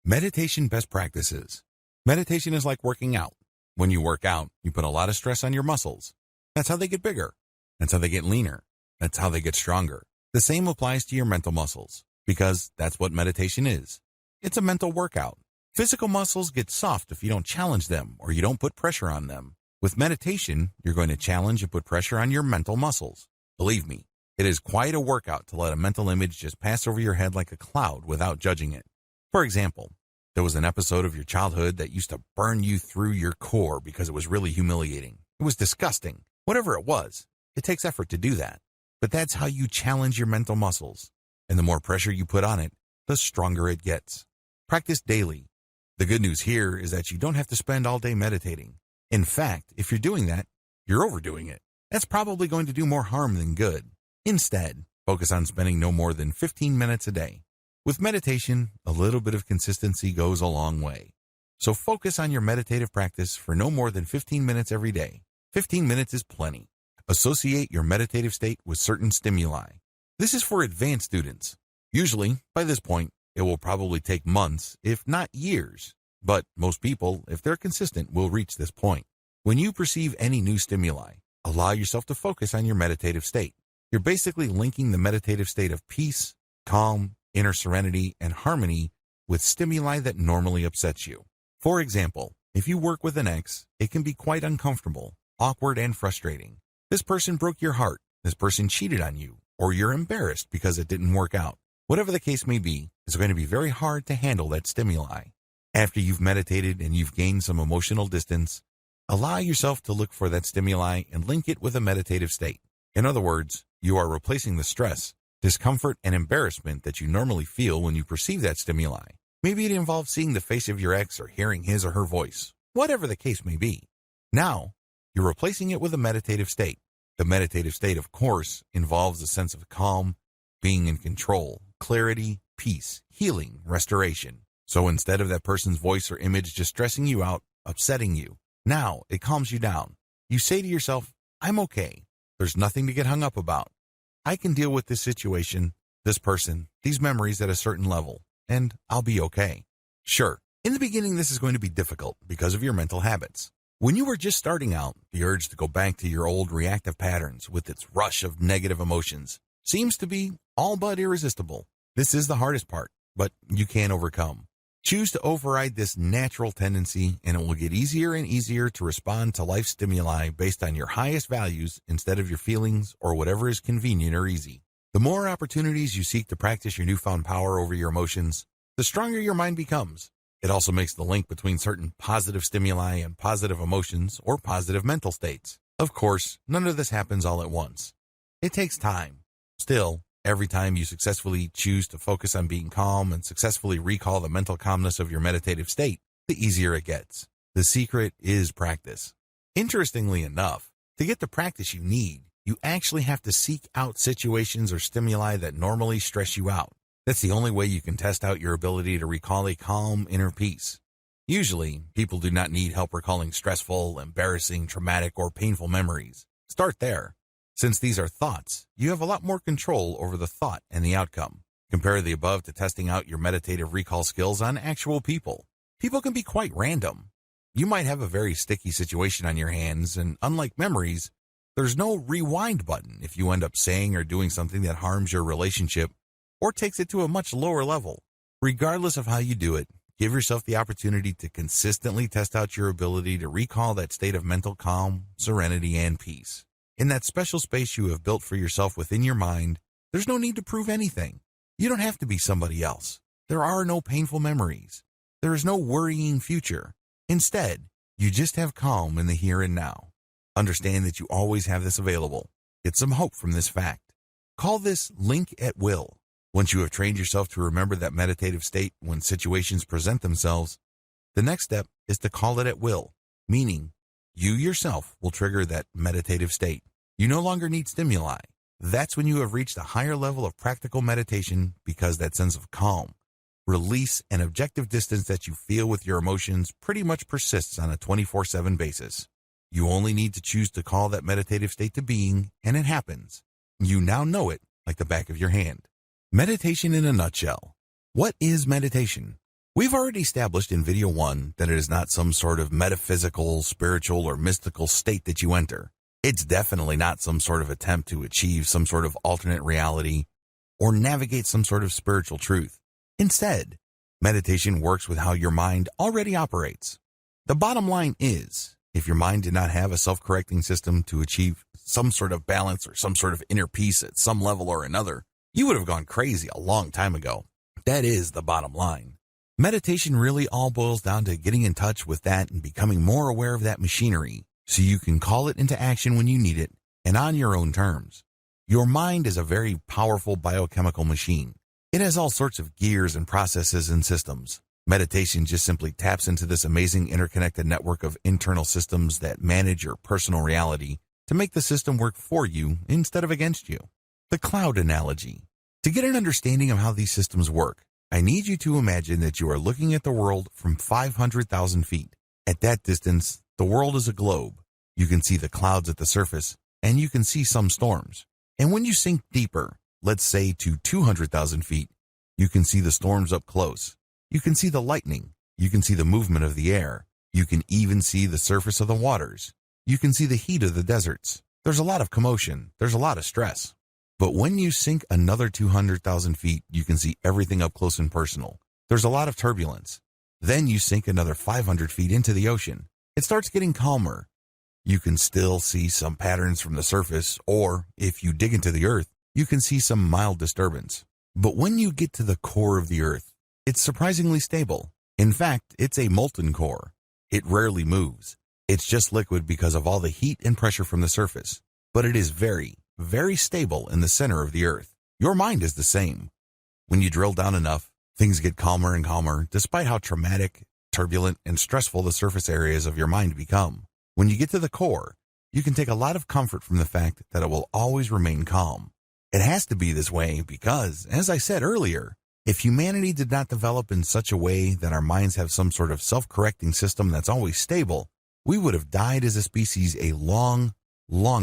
Meditation best practices. Meditation is like working out. When you work out, you put a lot of stress on your muscles. That's how they get bigger. That's how they get leaner. That's how they get stronger. The same applies to your mental muscles, because that's what meditation is. It's a mental workout. Physical muscles get soft if you don't challenge them or you don't put pressure on them. With meditation, you're going to challenge and put pressure on your mental muscles. Believe me, it is quite a workout to let a mental image just pass over your head like a cloud without judging it. For example, there was an episode of your childhood that used to burn you through your core because it was really humiliating. It was disgusting. Whatever it was, it takes effort to do that. But that's how you challenge your mental muscles. And the more pressure you put on it, the stronger it gets. Practice daily. The good news here is that you don't have to spend all day meditating. In fact, if you're doing that, you're overdoing it. That's probably going to do more harm than good. Instead, focus on spending no more than 15 minutes a day. With meditation, a little bit of consistency goes a long way. So focus on your meditative practice for no more than 15 minutes every day. 15 minutes is plenty. Associate your meditative state with certain stimuli. This is for advanced students. Usually, by this point, it will probably take months, if not years. But most people, if they're consistent, will reach this point. When you perceive any new stimuli, allow yourself to focus on your meditative state. You're basically linking the meditative state of peace, calm, inner serenity, and harmony with stimuli that normally upsets you. For example, if you work with an ex, it can be quite uncomfortable, awkward, and frustrating. This person broke your heart, this person cheated on you, or you're embarrassed because it didn't work out. Whatever the case may be, it's going to be very hard to handle that stimuli. After you've meditated and you've gained some emotional distance, allow yourself to look for that stimuli and link it with a meditative state. In other words, you are replacing the stress, discomfort, and embarrassment that you normally feel when you perceive that stimuli. Maybe it involves seeing the face of your ex or hearing his or her voice, whatever the case may be. Now, you're replacing it with a meditative state. The meditative state, of course, involves a sense of calm, being in control, clarity, peace, healing, restoration. So instead of that person's voice or image just stressing you out, upsetting you, now it calms you down. You say to yourself, I'm okay. There's nothing to get hung up about. I can deal with this situation, this person, these memories at a certain level, and I'll be okay. Sure, in the beginning this is going to be difficult because of your mental habits. When you were just starting out, the urge to go back to your old reactive patterns with its rush of negative emotions seems to be all but irresistible. This is the hardest part, but you can overcome. Choose to override this natural tendency, and it will get easier and easier to respond to life stimuli based on your highest values instead of your feelings or whatever is convenient or easy. The more opportunities you seek to practice your newfound power over your emotions, the stronger your mind becomes. It also makes the link between certain positive stimuli and positive emotions or positive mental states. Of course, none of this happens all at once. It takes time. Still, every time you successfully choose to focus on being calm and successfully recall the mental calmness of your meditative state, the easier it gets. The secret is practice. Interestingly enough, to get the practice you need, you actually have to seek out situations or stimuli that normally stress you out. That's the only way you can test out your ability to recall a calm inner peace. Usually, people do not need help recalling stressful, embarrassing, traumatic, or painful memories. Start there. Since these are thoughts, you have a lot more control over the thought and the outcome. Compare the above to testing out your meditative recall skills on actual people. People can be quite random. You might have a very sticky situation on your hands, and unlike memories, there's no rewind button if you end up saying or doing something that harms your relationship or takes it to a much lower level. Regardless of how you do it, give yourself the opportunity to consistently test out your ability to recall that state of mental calm, serenity, and peace. In that special space you have built for yourself within your mind, there's no need to prove anything. You don't have to be somebody else. There are no painful memories. There is no worrying future. Instead, you just have calm in the here and now. Understand that you always have this available. Get some hope from this fact. Call this link at will. Once you have trained yourself to remember that meditative state when situations present themselves, the next step is to call it at will, meaning you yourself will trigger that meditative state. You no longer need stimuli. That's when you have reached a higher level of practical meditation, because that sense of calm, release, and objective distance that you feel with your emotions pretty much persists on a 24/7 basis. You only need to choose to call that meditative state to being, and it happens. You now know it like the back of your hand. Meditation in a nutshell. What is meditation? We've already established in video 1 that it is not some sort of metaphysical, spiritual, or mystical state that you enter. It's definitely not some sort of attempt to achieve some sort of alternate reality or navigate some sort of spiritual truth. Instead, meditation works with how your mind already operates. The bottom line is, if your mind did not have a self-correcting system to achieve some sort of balance or some sort of inner peace at some level or another, you would have gone crazy a long time ago. That is the bottom line. Meditation really all boils down to getting in touch with that and becoming more aware of that machinery so you can call it into action when you need it and on your own terms. Your mind is a very powerful biochemical machine. It has all sorts of gears and processes and systems. Meditation just simply taps into this amazing interconnected network of internal systems that manage your personal reality to make the system work for you instead of against you. The cloud analogy. To get an understanding of how these systems work, I need you to imagine that you are looking at the world from 500,000 feet. At that distance, the world is a globe. You can see the clouds at the surface, and you can see some storms. And when you sink deeper, let's say to 200,000 feet, you can see the storms up close. You can see the lightning. You can see the movement of the air. You can even see the surface of the waters. You can see the heat of the deserts. There's a lot of commotion. There's a lot of stress. But when you sink another 200,000 feet, you can see everything up close and personal. There's a lot of turbulence. Then you sink another 500 feet into the ocean. It starts getting calmer. You can still see some patterns from the surface, or if you dig into the earth, you can see some mild disturbance. But when you get to the core of the earth, it's surprisingly stable. In fact, it's a molten core. It rarely moves. It's just liquid because of all the heat and pressure from the surface. But it is very stable in the center of the earth. Your mind is the same. When you drill down enough, things get calmer and calmer, despite how traumatic, turbulent, and stressful the surface areas of your mind become. When you get to the core, you can take a lot of comfort from the fact that it will always remain calm. It has to be this way because, as I said earlier, if humanity did not develop in such a way that our minds have some sort of self-correcting system that's always stable, we would have died as a species a long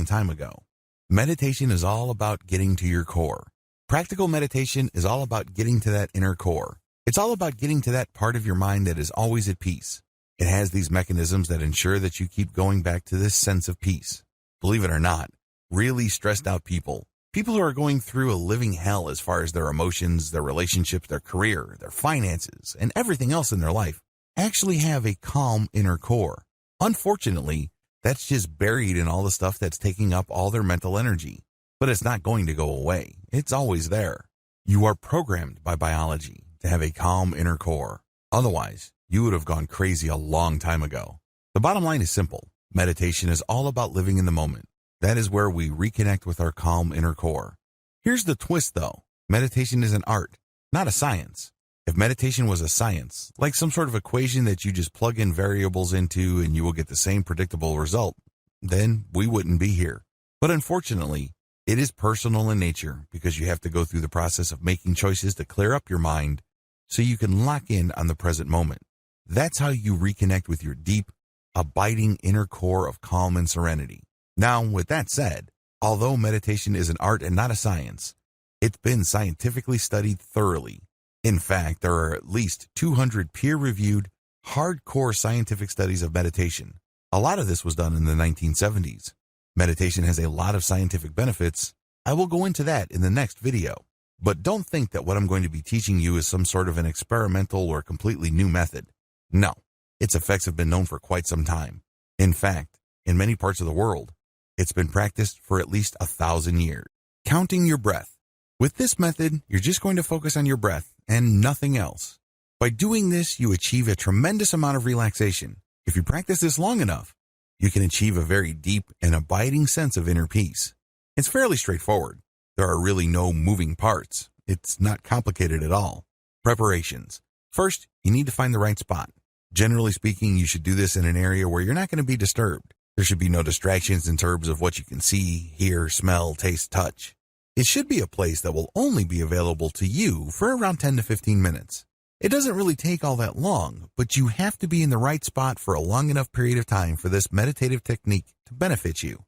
time ago. Meditation is all about getting to your core. Practical meditation is all about getting to that inner core. It's all about getting to that part of your mind that is always at peace. It has these mechanisms that ensure that you keep going back to this sense of peace. Believe it or not, really stressed out people who are going through a living hell as far as their emotions, their relationships, their career, their finances, and everything else in their life, actually have a calm inner core. Unfortunately, that's just buried in all the stuff that's taking up all their mental energy. But it's not going to go away. It's always there. You are programmed by biology to have a calm inner core. Otherwise, you would have gone crazy a long time ago. The bottom line is simple. Meditation is all about living in the moment. That is where we reconnect with our calm inner core. Here's the twist though. Meditation is an art, not a science. If meditation was a science, like some sort of equation that you just plug in variables into and you will get the same predictable result, then we wouldn't be here. But unfortunately, it is personal in nature because you have to go through the process of making choices to clear up your mind so you can lock in on the present moment. That's how you reconnect with your deep, abiding inner core of calm and serenity. Now, with that said, although meditation is an art and not a science, it's been scientifically studied thoroughly. In fact, there are at least 200 peer-reviewed, hardcore scientific studies of meditation. A lot of this was done in the 1970s. Meditation has a lot of scientific benefits. I will go into that in the next video. But don't think that what I'm going to be teaching you is some sort of an experimental or completely new method. No, its effects have been known for quite some time. In fact, in many parts of the world, it's been practiced for at least 1,000 years. Counting your breath. With this method, you're just going to focus on your breath and nothing else. By doing this, you achieve a tremendous amount of relaxation. If you practice this long enough, you can achieve a very deep and abiding sense of inner peace. It's fairly straightforward. There are really no moving parts. It's not complicated at all. Preparations. First, you need to find the right spot. Generally speaking, you should do this in an area where you're not going to be disturbed. There should be no distractions in terms of what you can see, hear, smell, taste, touch. It should be a place that will only be available to you for around 10 to 15 minutes. It doesn't really take all that long, but you have to be in the right spot for a long enough period of time for this meditative technique to benefit you.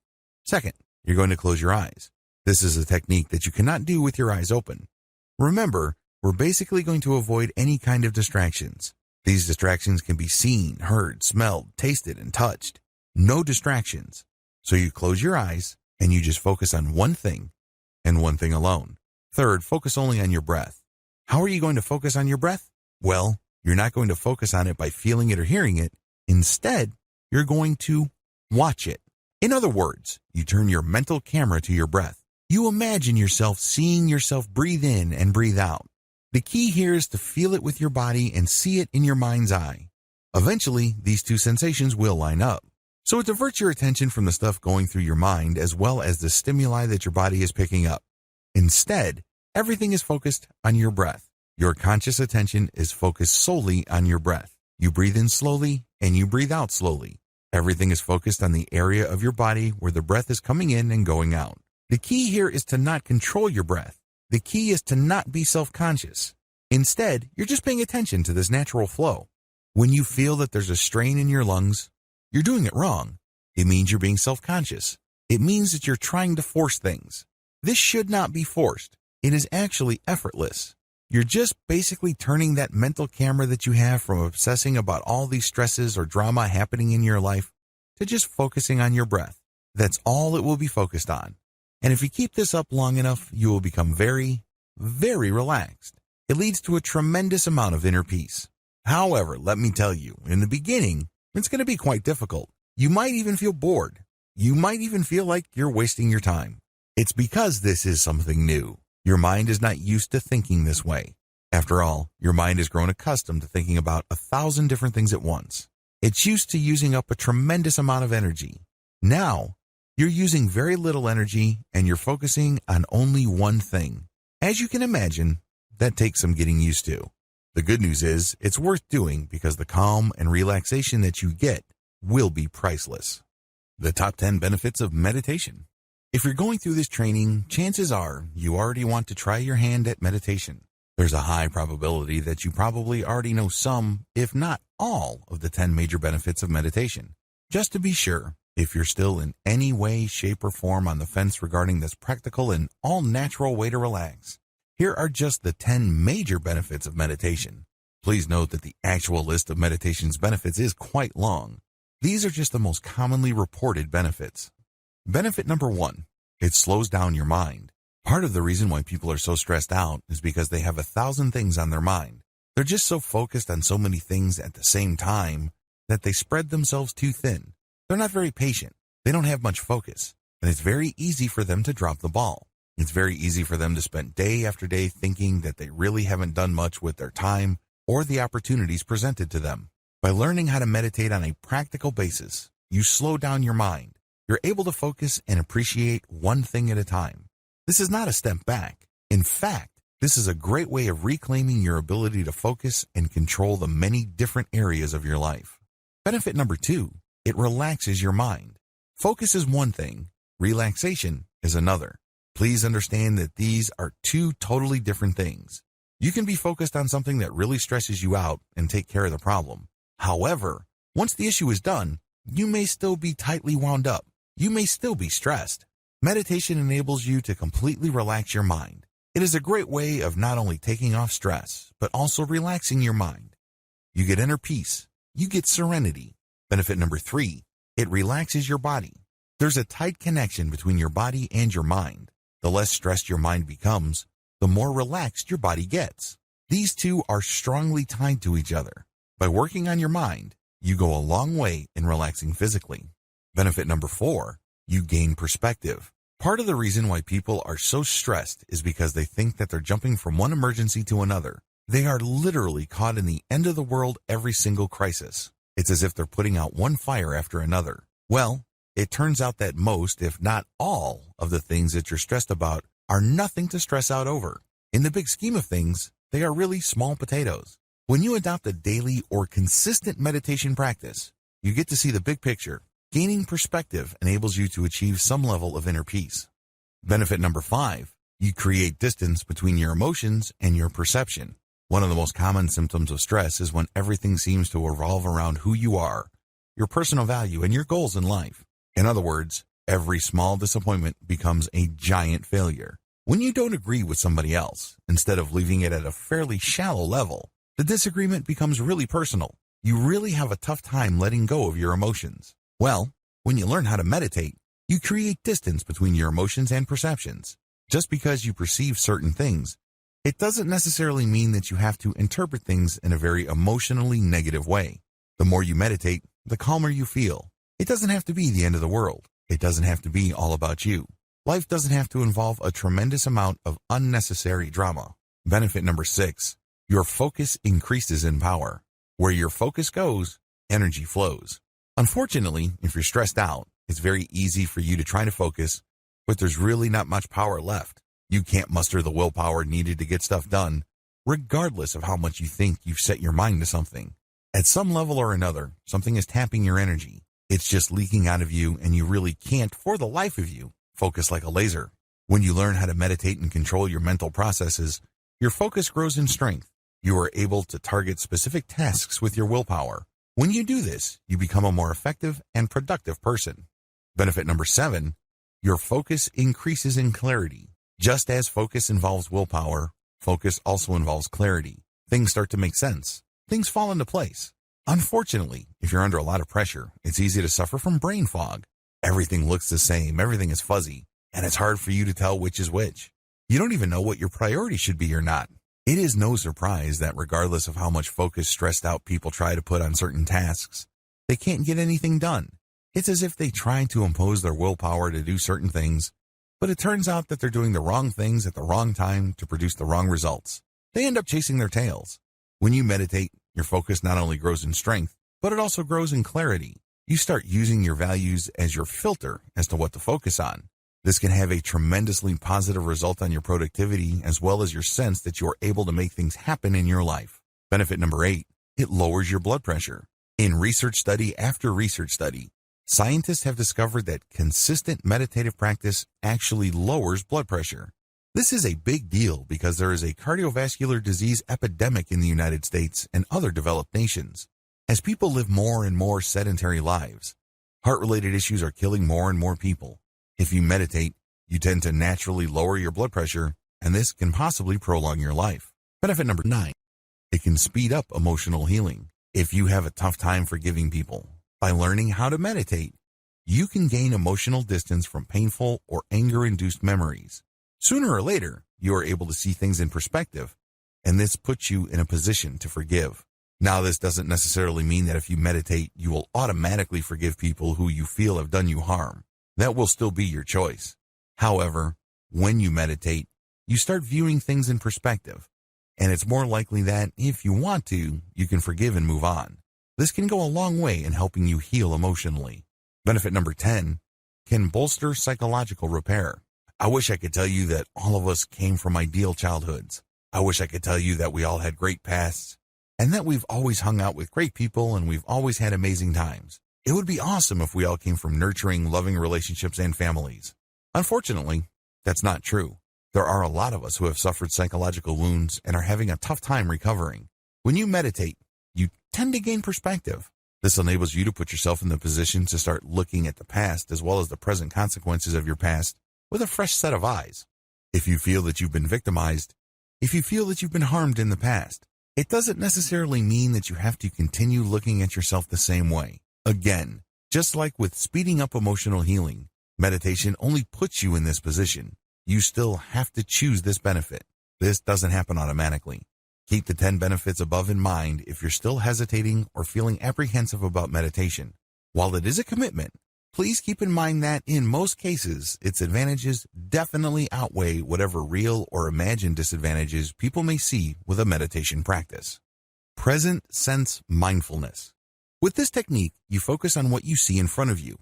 Second, you're going to close your eyes. This is a technique that you cannot do with your eyes open. Remember, we're basically going to avoid any kind of distractions. These distractions can be seen, heard, smelled, tasted, and touched. No distractions. So you close your eyes and you just focus on one thing and one thing alone. Third, focus only on your breath. How are you going to focus on your breath? Well, you're not going to focus on it by feeling it or hearing it. Instead, you're going to watch it. In other words, you turn your mental camera to your breath. You imagine yourself seeing yourself breathe in and breathe out. The key here is to feel it with your body and see it in your mind's eye. Eventually, these two sensations will line up. So it diverts your attention from the stuff going through your mind as well as the stimuli that your body is picking up. Instead, everything is focused on your breath. Your conscious attention is focused solely on your breath. You breathe in slowly and you breathe out slowly. Everything is focused on the area of your body where the breath is coming in and going out. The key here is to not control your breath. The key is to not be self-conscious. Instead, you're just paying attention to this natural flow. When you feel that there's a strain in your lungs, you're doing it wrong. It means you're being self-conscious. It means that you're trying to force things. This should not be forced. It is actually effortless. You're just basically turning that mental camera that you have from obsessing about all these stresses or drama happening in your life to just focusing on your breath. That's all it will be focused on. And if you keep this up long enough, you will become very, very relaxed. It leads to a tremendous amount of inner peace. However, let me tell you, in the beginning, it's going to be quite difficult. You might even feel bored. You might even feel like you're wasting your time. It's because this is something new. Your mind is not used to thinking this way. After all, your mind has grown accustomed to thinking about 1,000 different things at once. It's used to using up a tremendous amount of energy. Now, you're using very little energy and you're focusing on only one thing. As you can imagine, that takes some getting used to. The good news is it's worth doing because the calm and relaxation that you get will be priceless. The top 10 benefits of meditation. If you're going through this training, chances are you already want to try your hand at meditation. There's a high probability that you probably already know some, if not all, of the 10 major benefits of meditation. Just to be sure, if you're still in any way, shape, or form on the fence regarding this practical and all-natural way to relax, here are just the 10 major benefits of meditation. Please note that the actual list of meditation's benefits is quite long. These are just the most commonly reported benefits. Benefit number 1, it slows down your mind. Part of the reason why people are so stressed out is because they have 1,000 things on their mind. They're just so focused on so many things at the same time that they spread themselves too thin. They're not very patient. They don't have much focus. And it's very easy for them to drop the ball. It's very easy for them to spend day after day thinking that they really haven't done much with their time or the opportunities presented to them. By learning how to meditate on a practical basis, you slow down your mind. You're able to focus and appreciate one thing at a time. This is not a step back. In fact, this is a great way of reclaiming your ability to focus and control the many different areas of your life. Benefit number 2, it relaxes your mind. Focus is one thing, relaxation is another. Please understand that these are two totally different things. You can be focused on something that really stresses you out and take care of the problem. However, once the issue is done, you may still be tightly wound up. You may still be stressed. Meditation enables you to completely relax your mind. It is a great way of not only taking off stress, but also relaxing your mind. You get inner peace. You get serenity. Benefit number 3, it relaxes your body. There's a tight connection between your body and your mind. The less stressed your mind becomes, the more relaxed your body gets. These two are strongly tied to each other. By working on your mind, you go a long way in relaxing physically. Benefit number 4, you gain perspective. Part of the reason why people are so stressed is because they think that they're jumping from one emergency to another. They are literally caught in the end of the world every single crisis. It's as if they're putting out one fire after another. Well, it turns out that most, if not all, of the things that you're stressed about are nothing to stress out over. In the big scheme of things, they are really small potatoes. When you adopt a daily or consistent meditation practice, you get to see the big picture. Gaining perspective enables you to achieve some level of inner peace. Benefit number 5, you create distance between your emotions and your perception. One of the most common symptoms of stress is when everything seems to revolve around who you are, your personal value, and your goals in life. In other words, every small disappointment becomes a giant failure. When you don't agree with somebody else, instead of leaving it at a fairly shallow level, the disagreement becomes really personal. You really have a tough time letting go of your emotions. Well, when you learn how to meditate, you create distance between your emotions and perceptions. Just because you perceive certain things, it doesn't necessarily mean that you have to interpret things in a very emotionally negative way. The more you meditate, the calmer you feel. It doesn't have to be the end of the world. It doesn't have to be all about you. Life doesn't have to involve a tremendous amount of unnecessary drama. Benefit number 6, your focus increases in power. Where your focus goes, energy flows. Unfortunately, if you're stressed out, it's very easy for you to try to focus, but there's really not much power left. You can't muster the willpower needed to get stuff done, regardless of how much you think you've set your mind to something. At some level or another, something is tapping your energy. It's just leaking out of you, and you really can't, for the life of you, focus like a laser. When you learn how to meditate and control your mental processes, your focus grows in strength. You are able to target specific tasks with your willpower. When you do this, you become a more effective and productive person. Benefit number 7, your focus increases in clarity. Just as focus involves willpower, focus also involves clarity. Things start to make sense. Things fall into place. Unfortunately, if you're under a lot of pressure, it's easy to suffer from brain fog. Everything looks the same, everything is fuzzy, and it's hard for you to tell which is which. You don't even know what your priority should be or not. It is no surprise that regardless of how much focus stressed out people try to put on certain tasks, they can't get anything done. It's as if they try to impose their willpower to do certain things, but it turns out that they're doing the wrong things at the wrong time to produce the wrong results. They end up chasing their tails. When you meditate, your focus not only grows in strength, but it also grows in clarity. You start using your values as your filter as to what to focus on. This can have a tremendously positive result on your productivity as well as your sense that you are able to make things happen in your life. Benefit number 8, it lowers your blood pressure. In research study after research study, scientists have discovered that consistent meditative practice actually lowers blood pressure. This is a big deal because there is a cardiovascular disease epidemic in the United States and other developed nations. As people live more and more sedentary lives, heart-related issues are killing more and more people. If you meditate, you tend to naturally lower your blood pressure, and this can possibly prolong your life. Benefit number 9, it can speed up emotional healing. If you have a tough time forgiving people, by learning how to meditate, you can gain emotional distance from painful or anger-induced memories. Sooner or later, you are able to see things in perspective, and this puts you in a position to forgive. Now, this doesn't necessarily mean that if you meditate, you will automatically forgive people who you feel have done you harm. That will still be your choice. However, when you meditate, you start viewing things in perspective, and it's more likely that, if you want to, you can forgive and move on. This can go a long way in helping you heal emotionally. Benefit number 10, can bolster psychological repair. I wish I could tell you that all of us came from ideal childhoods. I wish I could tell you that we all had great pasts, and that we've always hung out with great people and we've always had amazing times. It would be awesome if we all came from nurturing, loving relationships and families. Unfortunately, that's not true. There are a lot of us who have suffered psychological wounds and are having a tough time recovering. When you meditate, you tend to gain perspective. This enables you to put yourself in the position to start looking at the past as well as the present consequences of your past with a fresh set of eyes. If you feel that you've been victimized, if you feel that you've been harmed in the past, it doesn't necessarily mean that you have to continue looking at yourself the same way. Again, just like with speeding up emotional healing, meditation only puts you in this position. You still have to choose this benefit. This doesn't happen automatically. Keep the 10 benefits above in mind if you're still hesitating or feeling apprehensive about meditation. While it is a commitment, please keep in mind that in most cases, its advantages definitely outweigh whatever real or imagined disadvantages people may see with a meditation practice. Present sense mindfulness. With this technique, you focus on what you see in front of you.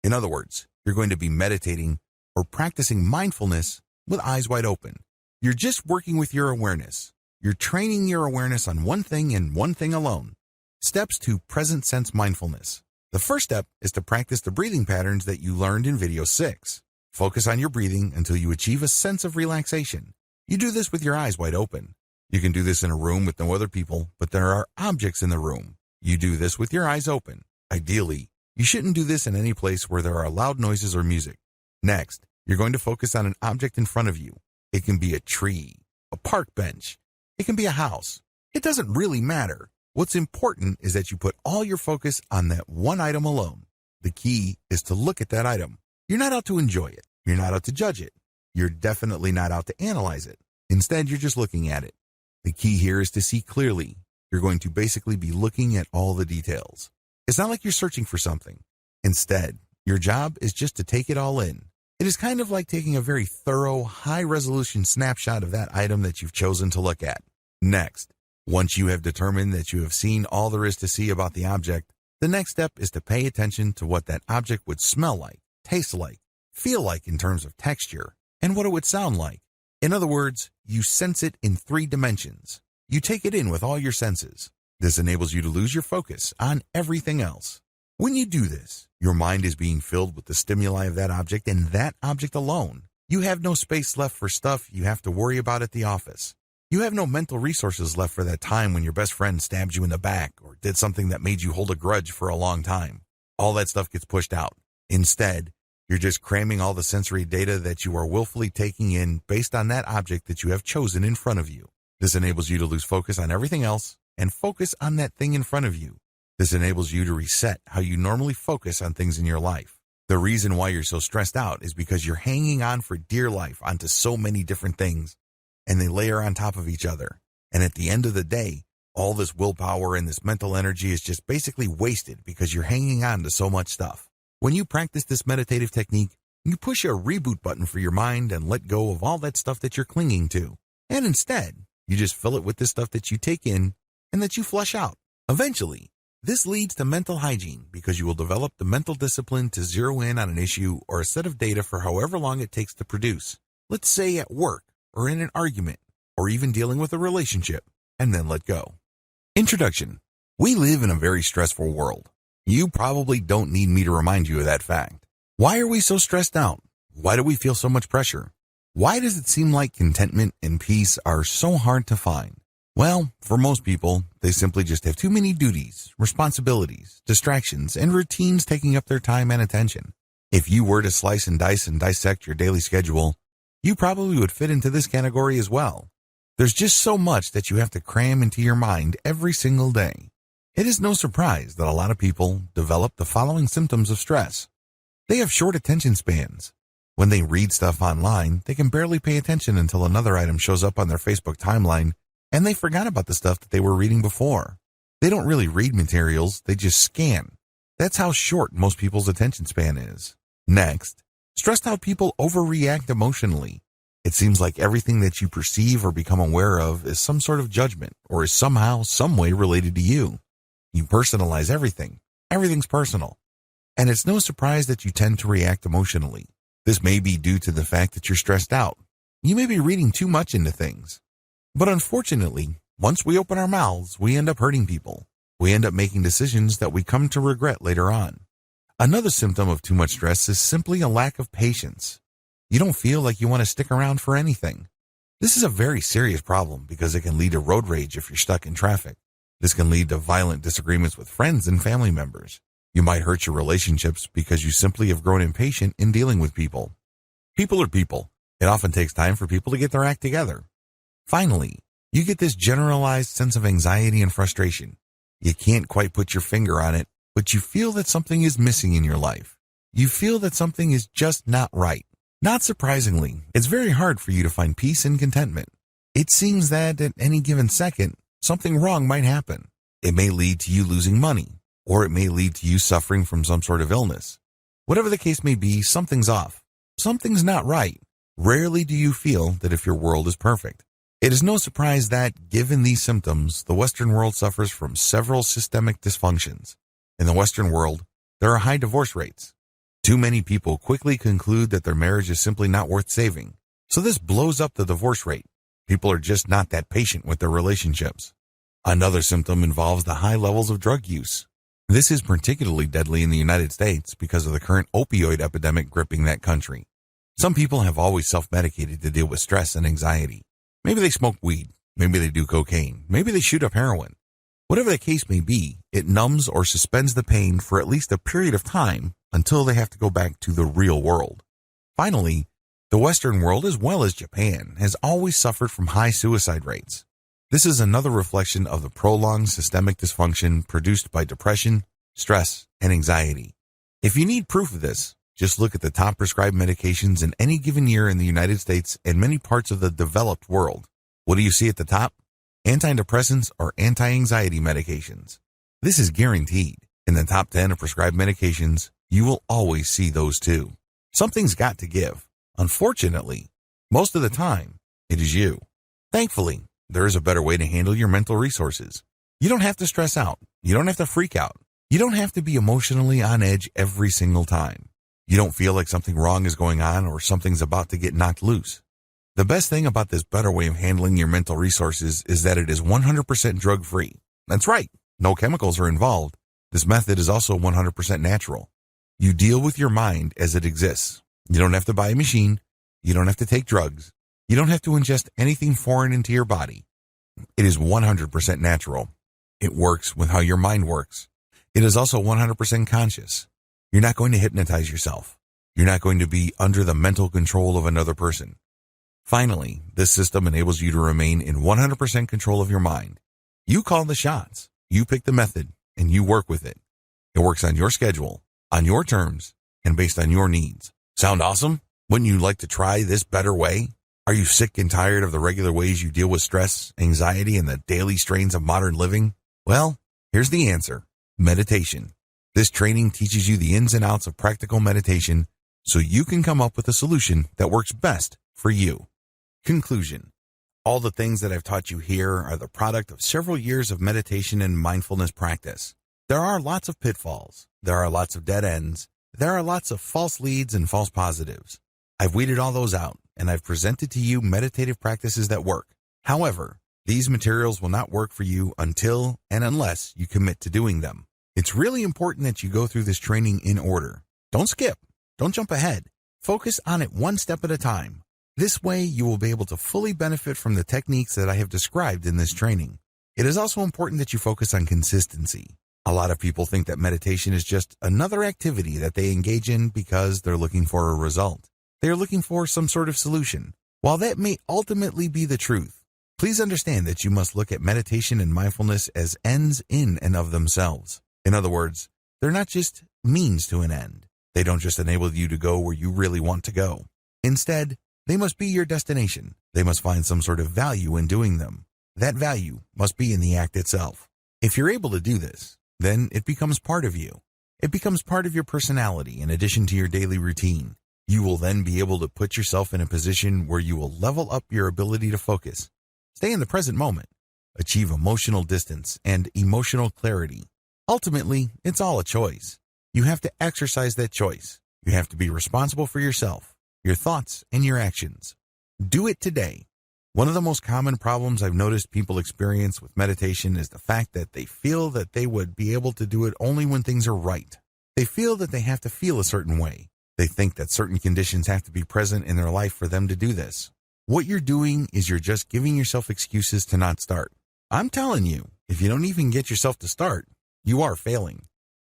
In other words, you're going to be meditating or practicing mindfulness with eyes wide open. You're just working with your awareness. You're training your awareness on one thing and one thing alone. Steps to present sense mindfulness. The first step is to practice the breathing patterns that you learned in video 6. Focus on your breathing until you achieve a sense of relaxation. You do this with your eyes wide open. You can do this in a room with no other people, but there are objects in the room. You do this with your eyes open. Ideally, you shouldn't do this in any place where there are loud noises or music. Next, you're going to focus on an object in front of you. It can be a tree, a park bench. It can be a house. It doesn't really matter. What's important is that you put all your focus on that one item alone. The key is to look at that item. You're not out to enjoy it. You're not out to judge it. You're definitely not out to analyze it. Instead, you're just looking at it. The key here is to see clearly. You're going to basically be looking at all the details. It's not like you're searching for something. Instead, your job is just to take it all in. It is kind of like taking a very thorough, high-resolution snapshot of that item that you've chosen to look at. Next, once you have determined that you have seen all there is to see about the object, the next step is to pay attention to what that object would smell like, taste like, feel like in terms of texture, and what it would sound like. In other words, you sense it in 3 dimensions. You take it in with all your senses. This enables you to lose your focus on everything else. When you do this, your mind is being filled with the stimuli of that object and that object alone. You have no space left for stuff you have to worry about at the office. You have no mental resources left for that time when your best friend stabbed you in the back or did something that made you hold a grudge for a long time. All that stuff gets pushed out. Instead, you're just cramming all the sensory data that you are willfully taking in based on that object that you have chosen in front of you. This enables you to lose focus on everything else and focus on that thing in front of you. This enables you to reset how you normally focus on things in your life. The reason why you're so stressed out is because you're hanging on for dear life onto so many different things, and they layer on top of each other. And at the end of the day, all this willpower and this mental energy is just basically wasted because you're hanging on to so much stuff. When you practice this meditative technique, you push a reboot button for your mind and let go of all that stuff that you're clinging to. And instead, you just fill it with the stuff that you take in and that you flush out. Eventually, this leads to mental hygiene because you will develop the mental discipline to zero in on an issue or a set of data for however long it takes to produce. Let's say at work or in an argument or even dealing with a relationship, and then let go. Introduction. We live in a very stressful world. You probably don't need me to remind you of that fact. Why are we so stressed out? Why do we feel so much pressure? Why does it seem like contentment and peace are so hard to find? Well, for most people, they simply just have too many duties, responsibilities, distractions, and routines taking up their time and attention. If you were to slice and dice and dissect your daily schedule, you probably would fit into this category as well. There's just so much that you have to cram into your mind every single day. It is no surprise that a lot of people develop the following symptoms of stress. They have short attention spans. When they read stuff online, they can barely pay attention until another item shows up on their Facebook timeline, and they forgot about the stuff that they were reading before. They don't really read materials, they just scan. That's how short most people's attention span is. Next, stressed out people overreact emotionally. It seems like everything that you perceive or become aware of is some sort of judgment or is somehow, some way related to you. You personalize everything. Everything's personal. And it's no surprise that you tend to react emotionally. This may be due to the fact that you're stressed out. You may be reading too much into things. But unfortunately, once we open our mouths, we end up hurting people. We end up making decisions that we come to regret later on. Another symptom of too much stress is simply a lack of patience. You don't feel like you want to stick around for anything. This is a very serious problem because it can lead to road rage if you're stuck in traffic. This can lead to violent disagreements with friends and family members. You might hurt your relationships because you simply have grown impatient in dealing with people. People are people. It often takes time for people to get their act together. Finally, you get this generalized sense of anxiety and frustration. You can't quite put your finger on it, but you feel that something is missing in your life. You feel that something is just not right. Not surprisingly, it's very hard for you to find peace and contentment. It seems that at any given second, something wrong might happen. It may lead to you losing money, or it may lead to you suffering from some sort of illness. Whatever the case may be, something's off. Something's not right. Rarely do you feel that if your world is perfect. It is no surprise that, given these symptoms, the Western world suffers from several systemic dysfunctions. In the Western world, there are high divorce rates. Too many people quickly conclude that their marriage is simply not worth saving. So this blows up the divorce rate. People are just not that patient with their relationships. Another symptom involves the high levels of drug use. This is particularly deadly in the United States because of the current opioid epidemic gripping that country. Some people have always self-medicated to deal with stress and anxiety. Maybe they smoke weed. Maybe they do cocaine. Maybe they shoot up heroin. Whatever the case may be, it numbs or suspends the pain for at least a period of time until they have to go back to the real world. Finally, The Western world, as well as Japan, has always suffered from high suicide rates. This is another reflection of the prolonged systemic dysfunction produced by depression, stress, and anxiety. If you need proof of this, just look at the top prescribed medications in any given year in the United States and many parts of the developed world. What do you see at the top? Antidepressants or anti-anxiety medications. This is guaranteed. In the top 10 of prescribed medications, you will always see those too. Something's got to give. Unfortunately, most of the time, it is you. Thankfully, there is a better way to handle your mental resources. You don't have to stress out. You don't have to freak out. You don't have to be emotionally on edge every single time. You don't feel like something wrong is going on or something's about to get knocked loose. The best thing about this better way of handling your mental resources is that it is 100% drug-free. That's right, no chemicals are involved. This method is also 100% natural. You deal with your mind as it exists. You don't have to buy a machine. You don't have to take drugs. You don't have to ingest anything foreign into your body. It is 100% natural. It works with how your mind works. It is also 100% conscious. You're not going to hypnotize yourself. You're not going to be under the mental control of another person. Finally, this system enables you to remain in 100% control of your mind. You call the shots. You pick the method, and you work with it. It works on your schedule, on your terms, and based on your needs. Sound awesome? Wouldn't you like to try this better way? Are you sick and tired of the regular ways you deal with stress, anxiety, and the daily strains of modern living? Well, here's the answer. Meditation. This training teaches you the ins and outs of practical meditation so you can come up with a solution that works best for you. Conclusion. All the things that I've taught you here are the product of several years of meditation and mindfulness practice. There are lots of pitfalls. There are lots of dead ends. There are lots of false leads and false positives. I've weeded all those out, and I've presented to you meditative practices that work. However, these materials will not work for you until and unless you commit to doing them. It's really important that you go through this training in order. Don't skip. Don't jump ahead. Focus on it one step at a time. This way, you will be able to fully benefit from the techniques that I have described in this training. It is also important that you focus on consistency. A lot of people think that meditation is just another activity that they engage in because they're looking for a result. They are looking for some sort of solution. While that may ultimately be the truth, please understand that you must look at meditation and mindfulness as ends in and of themselves. In other words, they're not just means to an end. They don't just enable you to go where you really want to go. Instead, they must be your destination. They must find some sort of value in doing them. That value must be in the act itself. If you're able to do this, then it becomes part of you. It becomes part of your personality in addition to your daily routine. You will then be able to put yourself in a position where you will level up your ability to focus, stay in the present moment, achieve emotional distance and emotional clarity. Ultimately, it's all a choice. You have to exercise that choice. You have to be responsible for yourself, your thoughts, and your actions. Do it today. One of the most common problems I've noticed people experience with meditation is the fact that they feel that they would be able to do it only when things are right. They feel that they have to feel a certain way. They think that certain conditions have to be present in their life for them to do this. What you're doing is you're just giving yourself excuses to not start. I'm telling you, if you don't even get yourself to start, you are failing.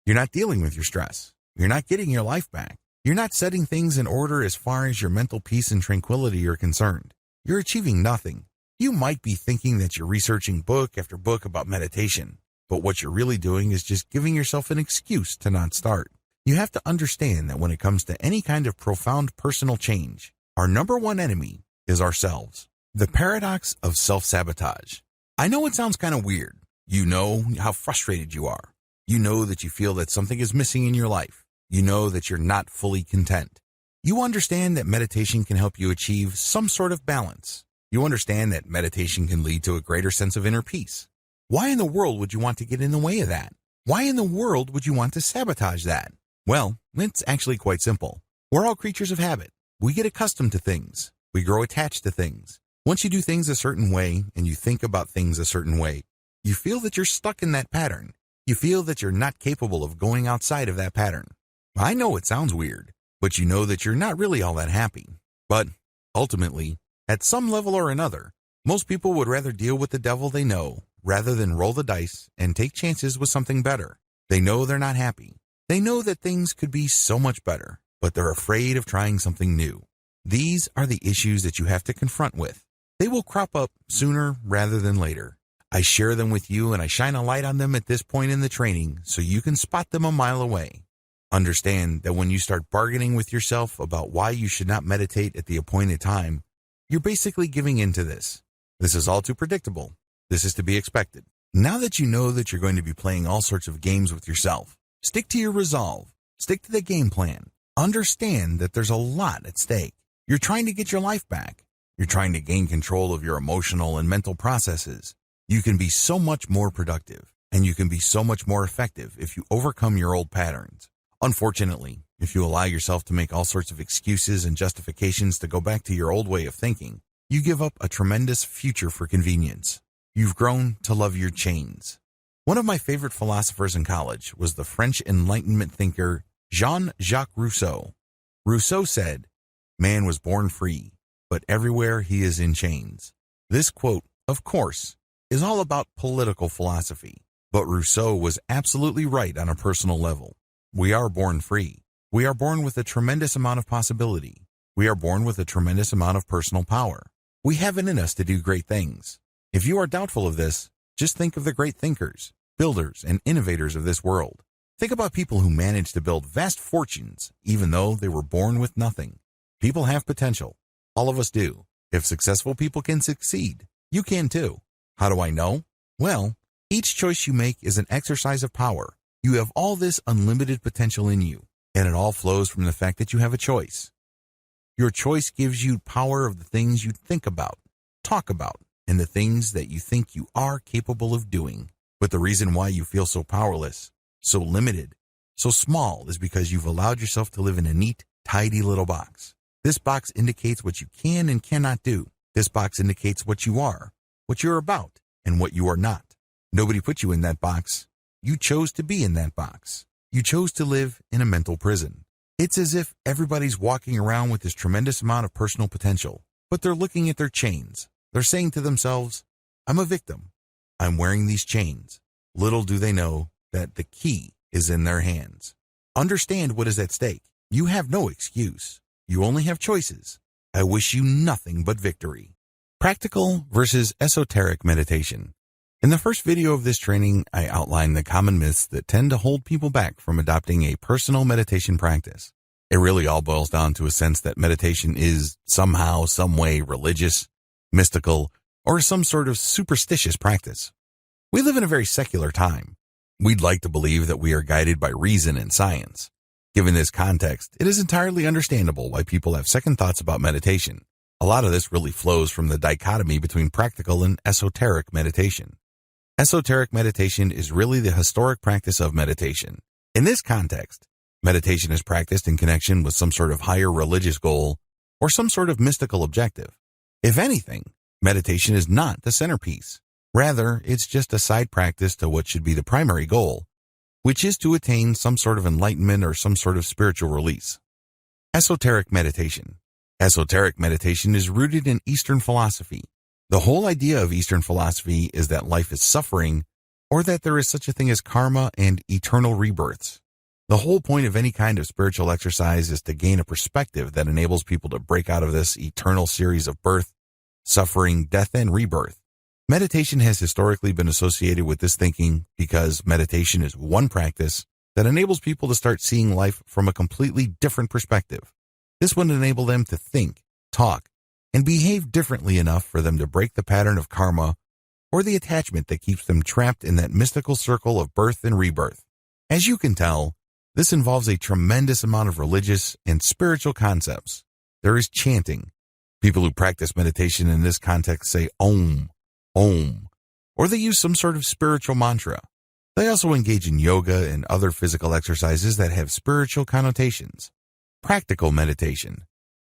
You're not dealing with your stress. You're not getting your life back. You're not setting things in order as far as your mental peace and tranquility are concerned. You're achieving nothing. You might be thinking that you're researching book after book about meditation, but what you're really doing is just giving yourself an excuse to not start. You have to understand that when it comes to any kind of profound personal change, our number one enemy is ourselves. The paradox of self-sabotage. I know it sounds kind of weird. You know how frustrated you are. You know that you feel that something is missing in your life. You know that you're not fully content. You understand that meditation can help you achieve some sort of balance. You understand that meditation can lead to a greater sense of inner peace. Why in the world would you want to get in the way of that? Why in the world would you want to sabotage that? Well, it's actually quite simple. We're all creatures of habit. We get accustomed to things. We grow attached to things. Once you do things a certain way and you think about things a certain way, you feel that you're stuck in that pattern. You feel that you're not capable of going outside of that pattern. I know it sounds weird, but you know that you're not really all that happy. But ultimately, at some level or another, most people would rather deal with the devil they know rather than roll the dice and take chances with something better. They know they're not happy. They know that things could be so much better, but they're afraid of trying something new. These are the issues that you have to confront with. They will crop up sooner rather than later. I share them with you and I shine a light on them at this point in the training so you can spot them a mile away. Understand that when you start bargaining with yourself about why you should not meditate at the appointed time, you're basically giving in to this. This is all too predictable. This is to be expected. Now that you know that you're going to be playing all sorts of games with yourself, stick to your resolve. Stick to the game plan. Understand that there's a lot at stake. You're trying to get your life back. You're trying to gain control of your emotional and mental processes. You can be so much more productive, and you can be so much more effective if you overcome your old patterns. Unfortunately, if you allow yourself to make all sorts of excuses and justifications to go back to your old way of thinking, you give up a tremendous future for convenience. You've grown to love your chains. One of my favorite philosophers in college was the French Enlightenment thinker Jean-Jacques Rousseau. Rousseau said, "Man was born free, but everywhere he is in chains." This quote, of course, is all about political philosophy, but Rousseau was absolutely right on a personal level. We are born free. We are born with a tremendous amount of possibility. We are born with a tremendous amount of personal power. We have it in us to do great things. If you are doubtful of this, just think of the great thinkers, builders, and innovators of this world. Think about people who managed to build vast fortunes even though they were born with nothing. People have potential. All of us do. If successful people can succeed, you can too. How do I know? Well, each choice you make is an exercise of power. You have all this unlimited potential in you, and it all flows from the fact that you have a choice. Your choice gives you power of the things you think about, talk about, and the things that you think you are capable of doing. But the reason why you feel so powerless, so limited, so small is because you've allowed yourself to live in a neat, tidy little box. This box indicates what you can and cannot do. This box indicates what you are, what you're about, and what you are not. Nobody put you in that box. You chose to be in that box. You chose to live in a mental prison. It's as if everybody's walking around with this tremendous amount of personal potential, but they're looking at their chains. They're saying to themselves, "I'm a victim. I'm wearing these chains." Little do they know that the key is in their hands. Understand what is at stake. You have no excuse. You only have choices. I wish you nothing but victory. Practical versus esoteric meditation. In the first video of this training, I outlined the common myths that tend to hold people back from adopting a personal meditation practice. It really all boils down to a sense that meditation is somehow, some way religious, mystical, or some sort of superstitious practice. We live in a very secular time. We'd like to believe that we are guided by reason and science. Given this context, it is entirely understandable why people have second thoughts about meditation. A lot of this really flows from the dichotomy between practical and esoteric meditation. Esoteric meditation is really the historic practice of meditation. In this context, meditation is practiced in connection with some sort of higher religious goal or some sort of mystical objective. If anything, meditation is not the centerpiece. Rather, it's just a side practice to what should be the primary goal, which is to attain some sort of enlightenment or some sort of spiritual release. Esoteric meditation. Esoteric meditation is rooted in Eastern philosophy. The whole idea of Eastern philosophy is that life is suffering, or that there is such a thing as karma and eternal rebirths. The whole point of any kind of spiritual exercise is to gain a perspective that enables people to break out of this eternal series of birth, suffering, death, and rebirth. Meditation has historically been associated with this thinking because meditation is one practice that enables people to start seeing life from a completely different perspective. This would enable them to think, talk, and behave differently enough for them to break the pattern of karma or the attachment that keeps them trapped in that mystical circle of birth and rebirth. As you can tell, this involves a tremendous amount of religious and spiritual concepts. There is chanting. People who practice meditation in this context say Om, Om, or they use some sort of spiritual mantra. They also engage in yoga and other physical exercises that have spiritual connotations. Practical meditation.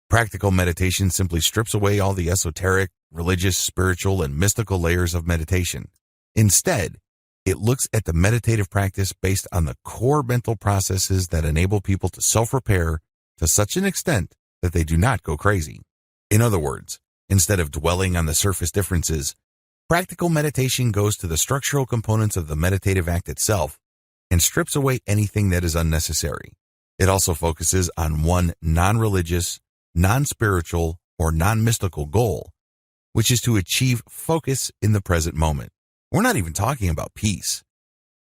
Practical meditation simply strips away all the esoteric, religious, spiritual, and mystical layers of meditation. Instead, it looks at the meditative practice based on the core mental processes that enable people to self-repair to such an extent that they do not go crazy. In other words, instead of dwelling on the surface differences, practical meditation goes to the structural components of the meditative act itself and strips away anything that is unnecessary. It also focuses on one non-religious, non-spiritual, or non-mystical goal, which is to achieve focus in the present moment. We're not even talking about peace.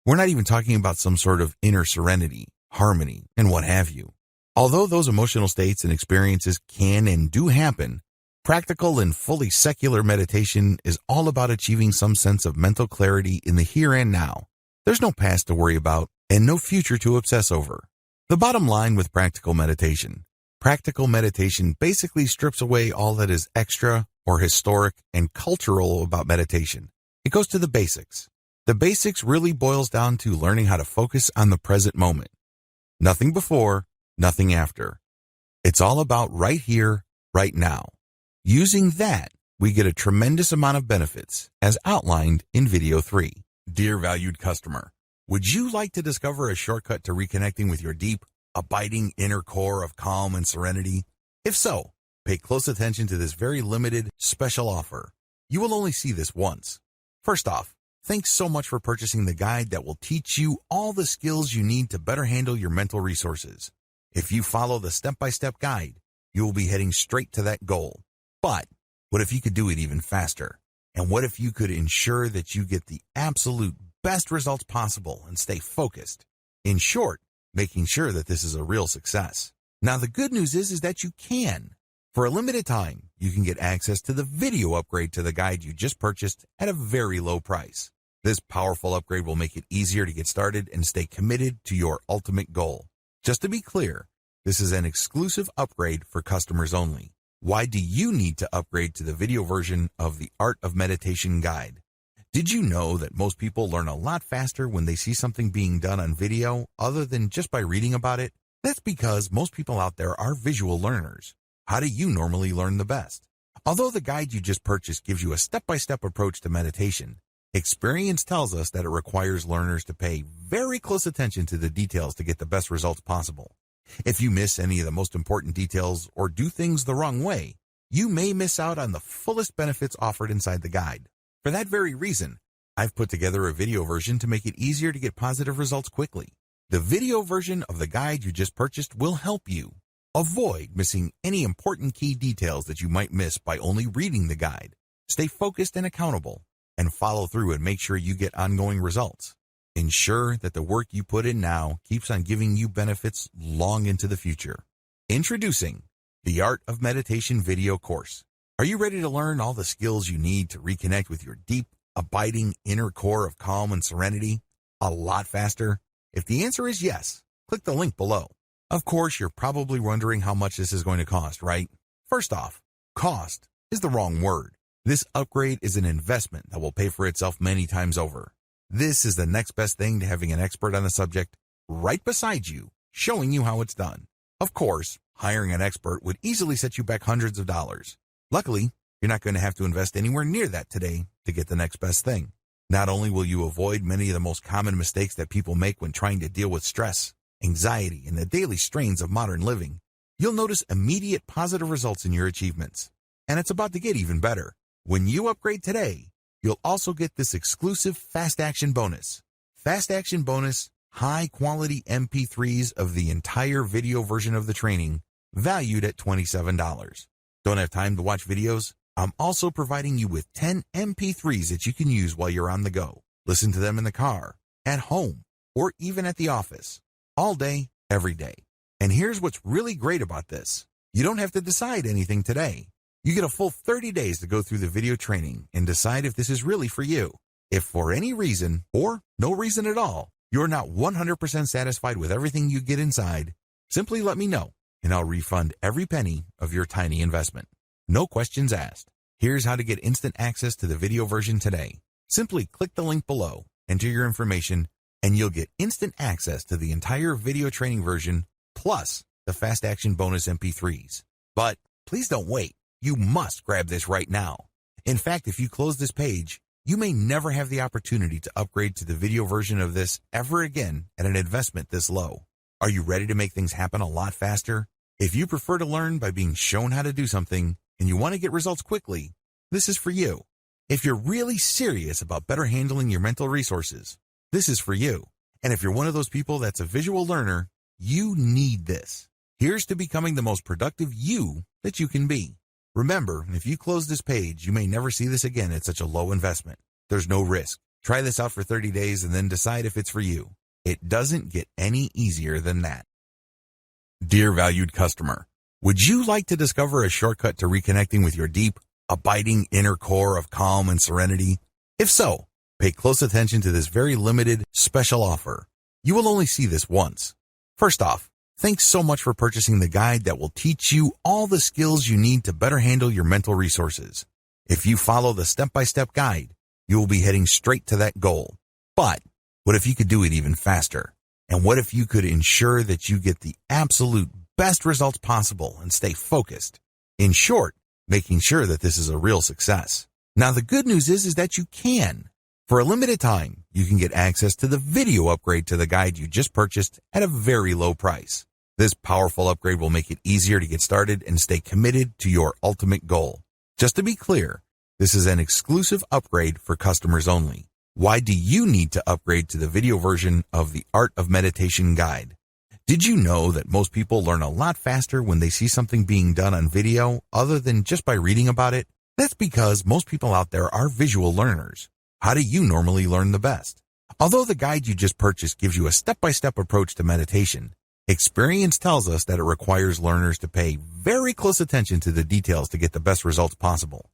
We're not even talking about some sort of inner serenity, harmony, and what have you. Although those emotional states and experiences can and do happen, practical and fully secular meditation is all about achieving some sense of mental clarity in the here and now. There's no past to worry about and no future to obsess over. The bottom line with practical meditation basically strips away all that is extra or historic and cultural about meditation. It goes to the basics. The basics really boils down to learning how to focus on the present moment. Nothing before, nothing after. It's all about right here, right now. Using that, we get a tremendous amount of benefits, as outlined in video 3. Dear valued customer, would you like to discover a shortcut to reconnecting with your deep, abiding inner core of calm and serenity? If so, pay close attention to this very limited, special offer. You will only see this once. First off, thanks so much for purchasing the guide that will teach you all the skills you need to better handle your mental resources. If you follow the step-by-step guide, you will be heading straight to that goal. But what if you could do it even faster? And what if you could ensure that you get the absolute best results possible and stay focused? In short, making sure that this is a real success. Now, the good news is that you can. For a limited time, you can get access to the video upgrade to the guide you just purchased at a very low price. This powerful upgrade will make it easier to get started and stay committed to your ultimate goal. Just to be clear, this is an exclusive upgrade for customers only. Why do you need to upgrade to the video version of the Art of Meditation guide? Did you know that most people learn a lot faster when they see something being done on video other than just by reading about it? That's because most people out there are visual learners. How do you normally learn the best? Although the guide you just purchased gives you a step-by-step approach to meditation, experience tells us that it requires learners to pay very close attention to the details to get the best results possible. If you miss any of the most important details or do things the wrong way, you may miss out on the fullest benefits offered inside the guide. For that very reason, I've put together a video version to make it easier to get positive results quickly. The video version of the guide you just purchased will help you avoid missing any important key details that you might miss by only reading the guide. Stay focused and accountable, and follow through and make sure you get ongoing results. Ensure that the work you put in now keeps on giving you benefits long into the future. Introducing the Art of Meditation video course. Are you ready to learn all the skills you need to reconnect with your deep, abiding inner core of calm and serenity a lot faster? If the answer is yes, click the link below. Of course, you're probably wondering how much this is going to cost, right? First off, cost is the wrong word. This upgrade is an investment that will pay for itself many times over. This is the next best thing to having an expert on the subject right beside you, showing you how it's done. Of course, hiring an expert would easily set you back hundreds of dollars. Luckily, you're not going to have to invest anywhere near that today to get the next best thing. Not only will you avoid many of the most common mistakes that people make when trying to deal with stress, anxiety, and the daily strains of modern living, you'll notice immediate positive results in your achievements. And it's about to get even better. When you upgrade today, you'll also get this exclusive Fast Action bonus. Fast Action bonus, high-quality MP3s of the entire video version of the training, valued at $27. Don't have time to watch videos? I'm also providing you with 10 MP3s that you can use while you're on the go. Listen to them in the car, at home, or even at the office. All day, every day. And here's what's really great about this. You don't have to decide anything today. You get a full 30 days to go through the video training and decide if this is really for you. If for any reason, or no reason at all, you're not 100% satisfied with everything you get inside, simply let me know, and I'll refund every penny of your tiny investment. No questions asked. Here's how to get instant access to the video version today. Simply click the link below, enter your information, and you'll get instant access to the entire video training version, plus the Fast Action bonus MP3s. But please don't wait. You must grab this right now. In fact, if you close this page, you may never have the opportunity to upgrade to the video version of this ever again at an investment this low. Are you ready to make things happen a lot faster? If you prefer to learn by being shown how to do something and you want to get results quickly, this is for you. If you're really serious about better handling your mental resources, this is for you. And if you're one of those people that's a visual learner, you need this. Here's to becoming the most productive you that you can be. Remember, if you close this page, you may never see this again at such a low investment. There's no risk. Try this out for 30 days and then decide if it's for you. It doesn't get any easier than that. Dear valued customer, would you like to discover a shortcut to reconnecting with your deep, abiding inner core of calm and serenity? If so, pay close attention to this very limited, special offer. You will only see this once. First off, thanks so much for purchasing the guide that will teach you all the skills you need to better handle your mental resources. If you follow the step-by-step guide, you will be heading straight to that goal. But what if you could do it even faster? And what if you could ensure that you get the absolute best results possible and stay focused? In short, making sure that this is a real success. Now, the good news is that you can. For a limited time, you can get access to the video upgrade to the guide you just purchased at a very low price. This powerful upgrade will make it easier to get started and stay committed to your ultimate goal. Just to be clear, this is an exclusive upgrade for customers only. Why do you need to upgrade to the video version of the Art of Meditation guide? Did you know that most people learn a lot faster when they see something being done on video other than just by reading about it? That's because most people out there are visual learners. How do you normally learn the best? Although the guide you just purchased gives you a step-by-step approach to meditation, experience tells us that it requires learners to pay very close attention to the details to get the best results possible.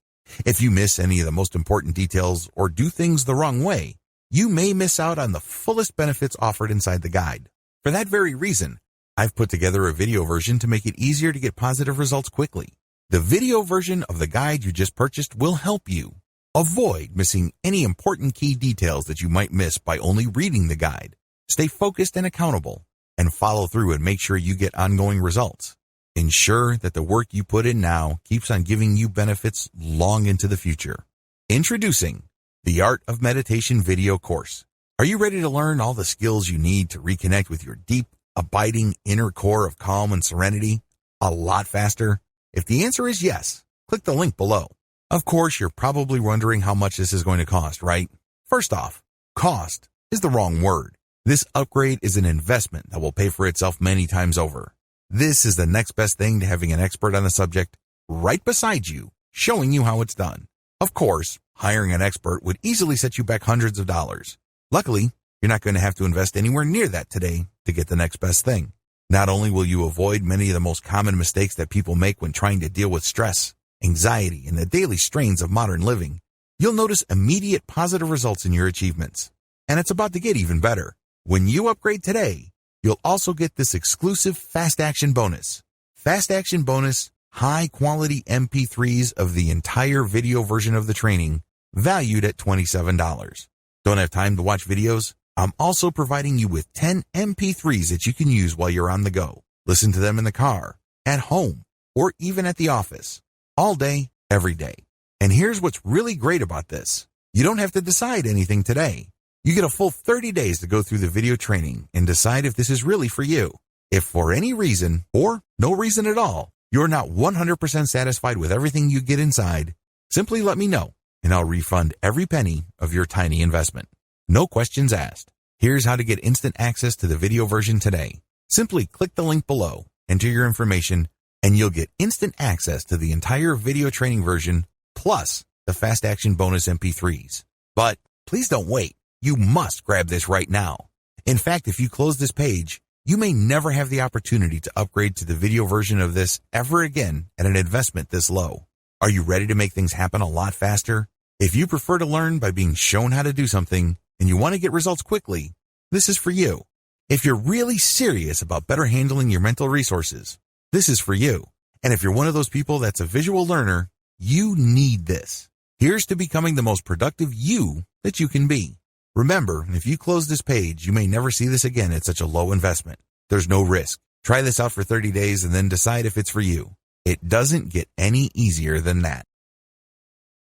If you miss any of the most important details or do things the wrong way, you may miss out on the fullest benefits offered inside the guide. For that very reason, I've put together a video version to make it easier to get positive results quickly. The video version of the guide you just purchased will help you avoid missing any important key details that you might miss by only reading the guide. Stay focused and accountable, and follow through and make sure you get ongoing results. Ensure that the work you put in now keeps on giving you benefits long into the future. Introducing the Art of Meditation video course. Are you ready to learn all the skills you need to reconnect with your deep, abiding inner core of calm and serenity a lot faster? If the answer is yes, click the link below. Of course, you're probably wondering how much this is going to cost, right? First off, cost is the wrong word. This upgrade is an investment that will pay for itself many times over. This is the next best thing to having an expert on the subject right beside you, showing you how it's done. Of course, hiring an expert would easily set you back hundreds of dollars. Luckily, you're not going to have to invest anywhere near that today to get the next best thing. Not only will you avoid many of the most common mistakes that people make when trying to deal with stress, anxiety, and the daily strains of modern living, you'll notice immediate positive results in your achievements. And it's about to get even better. When you upgrade today, you'll also get this exclusive Fast Action bonus. Fast Action bonus, high-quality MP3s of the entire video version of the training, valued at $27. Don't have time to watch videos? I'm also providing you with 10 MP3s that you can use while you're on the go. Listen to them in the car, at home, or even at the office. All day, every day. And here's what's really great about this. You don't have to decide anything today. You get a full 30 days to go through the video training and decide if this is really for you. If for any reason, or no reason at all, you're not 100% satisfied with everything you get inside, simply let me know, and I'll refund every penny of your tiny investment. No questions asked. Here's how to get instant access to the video version today. Simply click the link below, enter your information, and you'll get instant access to the entire video training version, plus the Fast Action bonus MP3s. But please don't wait. You must grab this right now. In fact, if you close this page, you may never have the opportunity to upgrade to the video version of this ever again at an investment this low. Are you ready to make things happen a lot faster? If you prefer to learn by being shown how to do something and you want to get results quickly, this is for you. If you're really serious about better handling your mental resources, this is for you. And if you're one of those people that's a visual learner, you need this. Here's to becoming the most productive you that you can be. Remember, if you close this page, you may never see this again at such a low investment. There's no risk. Try this out for 30 days and then decide if it's for you. It doesn't get any easier than that.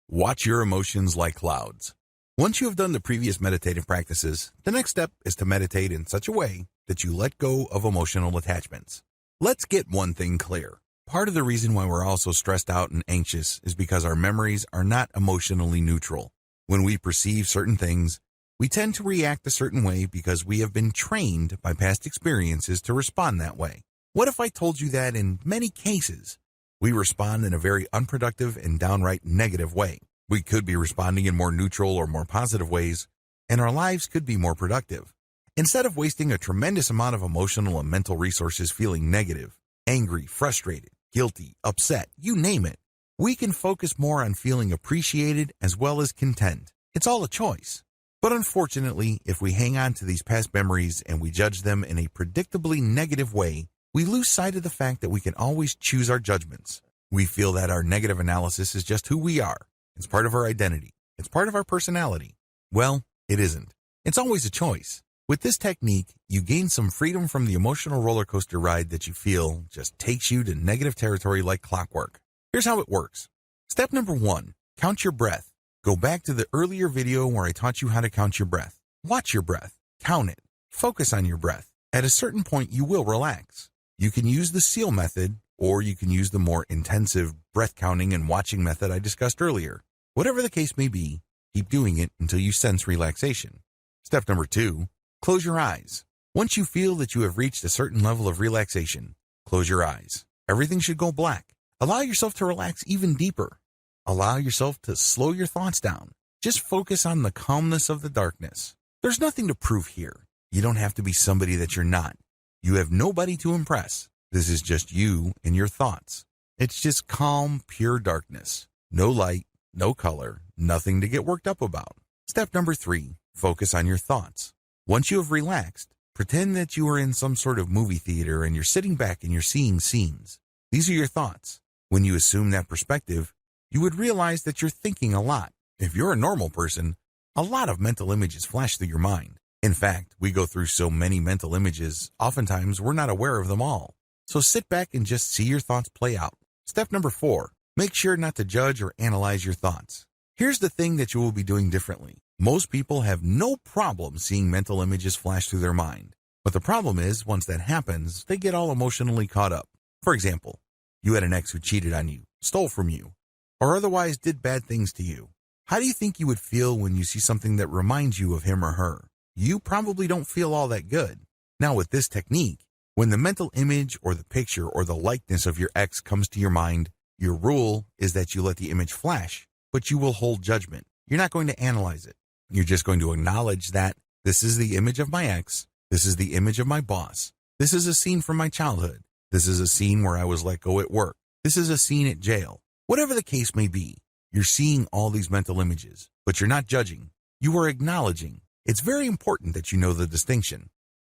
Watch your emotions like clouds. Once you have done the previous meditative practices, the next step is to meditate in such a way that you let go of emotional attachments. Let's get one thing clear. Part of the reason why we're all so stressed out and anxious is because our memories are not emotionally neutral. When we perceive certain things, we tend to react a certain way because we have been trained by past experiences to respond that way. What if I told you that in many cases, We respond in a very unproductive and downright negative way. We could be responding in more neutral or more positive ways, and our lives could be more productive. Instead of wasting a tremendous amount of emotional and mental resources feeling negative, angry, frustrated, guilty, upset, you name it, we can focus more on feeling appreciated as well as content. It's all a choice. But unfortunately, if we hang on to these past memories and we judge them in a predictably negative way, we lose sight of the fact that we can always choose our judgments. We feel that our negative analysis is just who we are. It's part of our identity. It's part of our personality. Well, it isn't. It's always a choice. With this technique, you gain some freedom from the emotional roller coaster ride that you feel just takes you to negative territory like clockwork. Here's how it works. Step number 1, count your breath. Go back to the earlier video where I taught you how to count your breath. Watch your breath. Count it. Focus on your breath. At a certain point, you will relax. You can use the SEAL method, or you can use the more intensive breath counting and watching method I discussed earlier. Whatever the case may be, keep doing it until you sense relaxation. Step number 2, close your eyes. Once you feel that you have reached a certain level of relaxation, close your eyes. Everything should go black. Allow yourself to relax even deeper. Allow yourself to slow your thoughts down. Just focus on the calmness of the darkness. There's nothing to prove here. You don't have to be somebody that you're not. You have nobody to impress. This is just you and your thoughts. It's just calm, pure darkness. No light, no color, nothing to get worked up about. Step number 3, focus on your thoughts. Once you have relaxed, pretend that you are in some sort of movie theater and you're sitting back and you're seeing scenes. These are your thoughts. When you assume that perspective, you would realize that you're thinking a lot. If you're a normal person, a lot of mental images flash through your mind. In fact, we go through so many mental images, oftentimes we're not aware of them all. So sit back and just see your thoughts play out. Step number 4, make sure not to judge or analyze your thoughts. Here's the thing that you will be doing differently. Most people have no problem seeing mental images flash through their mind. But the problem is, once that happens, they get all emotionally caught up. For example, you had an ex who cheated on you, stole from you, or otherwise did bad things to you. How do you think you would feel when you see something that reminds you of him or her? You probably don't feel all that good. Now with this technique, when the mental image or the picture or the likeness of your ex comes to your mind, your rule is that you let the image flash, but you will hold judgment. You're not going to analyze it. You're just going to acknowledge that this is the image of my ex, this is the image of my boss, this is a scene from my childhood, this is a scene where I was let go at work, this is a scene at jail. Whatever the case may be, you're seeing all these mental images, but you're not judging. You are acknowledging. It's very important that you know the distinction.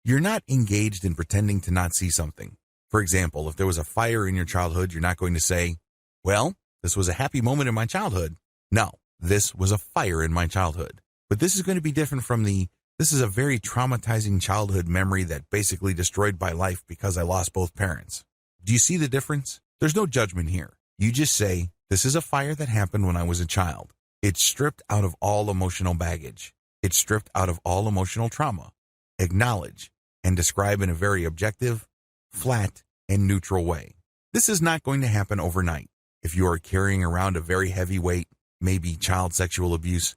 You're not engaged in pretending to not see something. For example, if there was a fire in your childhood, you're not going to say, well, this was a happy moment in my childhood. No, this was a fire in my childhood. But this is going to be different from this is a very traumatizing childhood memory that basically destroyed my life because I lost both parents. Do you see the difference? There's no judgment here. You just say, this is a fire that happened when I was a child. It's stripped out of all emotional baggage. It's stripped out of all emotional trauma. Acknowledge and describe in a very objective, flat, and neutral way. This is not going to happen overnight. If you are carrying around a very heavy weight, maybe child sexual abuse,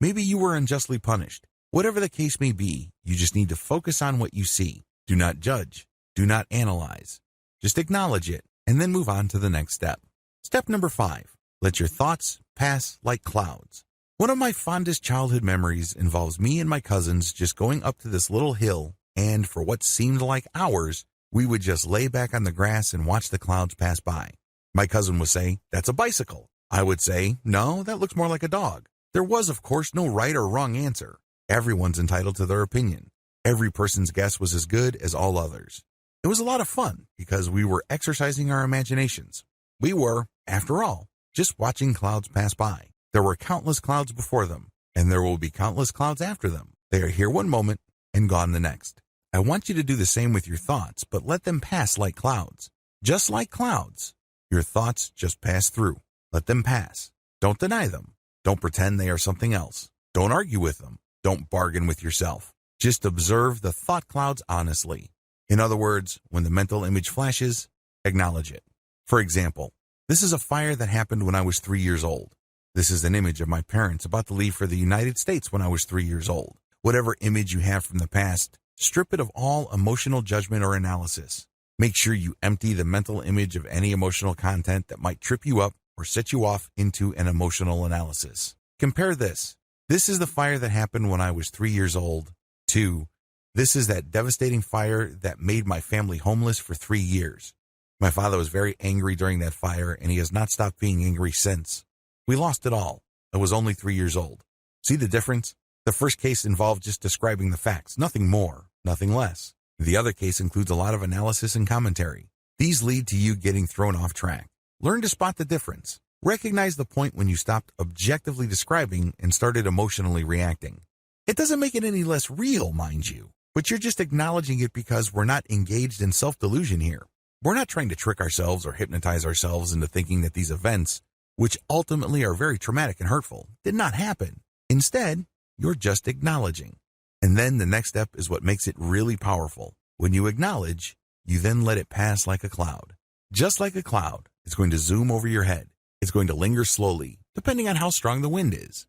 maybe you were unjustly punished. Whatever the case may be, you just need to focus on what you see. Do not judge. Do not analyze. Just acknowledge it and then move on to the next step. Step number 5, let your thoughts pass like clouds. One of my fondest childhood memories involves me and my cousins just going up to this little hill, and for what seemed like hours, we would just lay back on the grass and watch the clouds pass by. My cousin would say, that's a bicycle. I would say, no, that looks more like a dog. There was, of course, no right or wrong answer. Everyone's entitled to their opinion. Every person's guess was as good as all others. It was a lot of fun because we were exercising our imaginations. We were, after all, just watching clouds pass by. There were countless clouds before them, and there will be countless clouds after them. They are here one moment and gone the next. I want you to do the same with your thoughts, but let them pass like clouds. Just like clouds, your thoughts just pass through. Let them pass. Don't deny them. Don't pretend they are something else. Don't argue with them. Don't bargain with yourself. Just observe the thought clouds honestly. In other words, when the mental image flashes, acknowledge it. For example, this is a fire that happened when I was 3 years old. This is an image of my parents about to leave for the United States when I was 3 years old. Whatever image you have from the past, strip it of all emotional judgment or analysis. Make sure you empty the mental image of any emotional content that might trip you up or set you off into an emotional analysis. Compare this. This is the fire that happened when I was 3 years old. 2. This is that devastating fire that made my family homeless for 3 years. My father was very angry during that fire, and he has not stopped being angry since. We lost it all. I was only 3 years old. See the difference? The first case involved just describing the facts, nothing more, nothing less. The other case includes a lot of analysis and commentary. These lead to you getting thrown off track. Learn to spot the difference. Recognize the point when you stopped objectively describing and started emotionally reacting. It doesn't make it any less real, mind you, but you're just acknowledging it because we're not engaged in self-delusion here. We're not trying to trick ourselves or hypnotize ourselves into thinking that these events, which ultimately are very traumatic and hurtful, did not happen. Instead, you're just acknowledging. And then the next step is what makes it really powerful. When you acknowledge, you then let it pass like a cloud. Just like a cloud, it's going to zoom over your head. It's going to linger slowly, depending on how strong the wind is.